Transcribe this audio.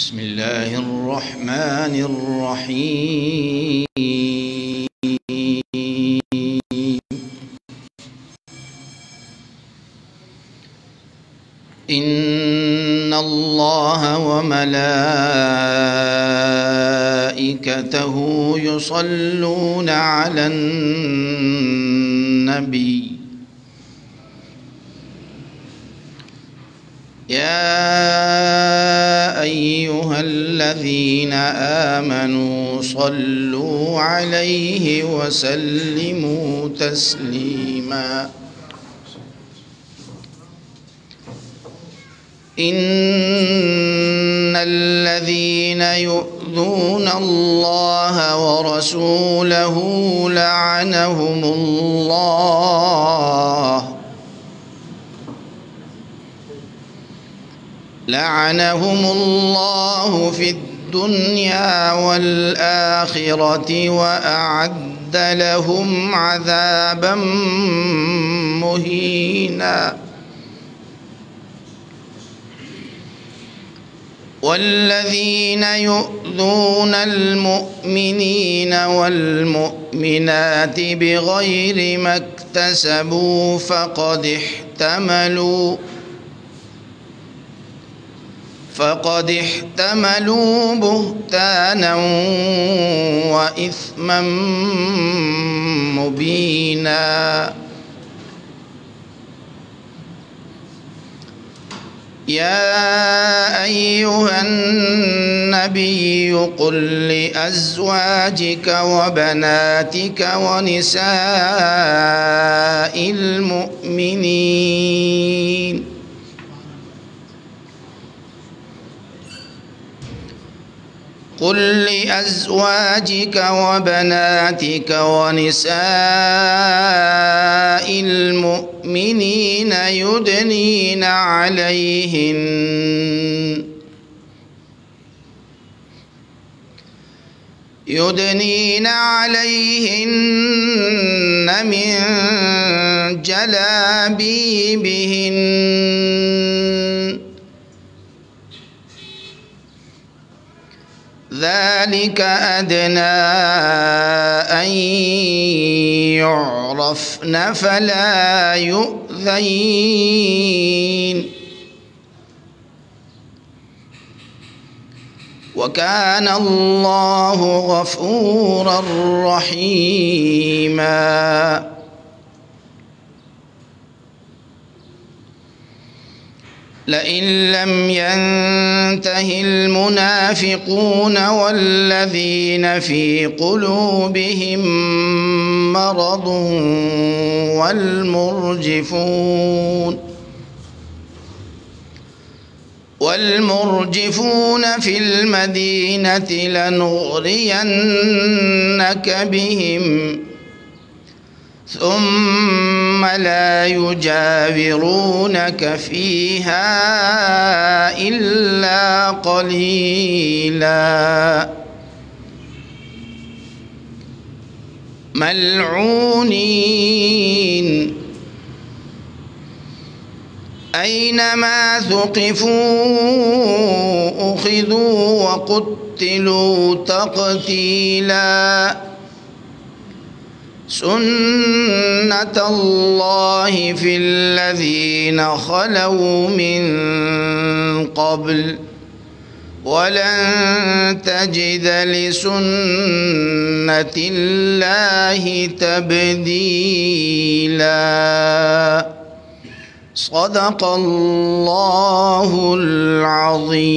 بسم الله الرحمن الرحيم. إن الله وملائكته يصلون على النبي يا أيها الذين آمنوا صلوا عليه وسلموا تسليما. إن الذين يؤذون الله ورسوله لعنهم الله في الدنيا والآخرة وأعد لهم عذابا مهينا. والذين يؤذون المؤمنين والمؤمنات بغير ما اكتسبوا فقد احتملوا بهتانا وإثما مبينا. يا أيها النبي قل لأزواجك وبناتك ونساء المؤمنين يدنين عليهن من جلابيبهن ذلك أدنى أن يعرفن فلا يؤذين. وكان الله غفورا رحيما. لئن لم ينته المنافقون والذين في قلوبهم مرض والمرجفون في المدينة لنغرينك بهم ثم لا يجاورونك فيها إلا قليلا ملعونين أينما ثقفوا أخذوا وقتلوا تقتيلا. سنة الله في الذين خلوا من قبل ولن تجد لسنة الله تبديلا. صدق الله العظيم.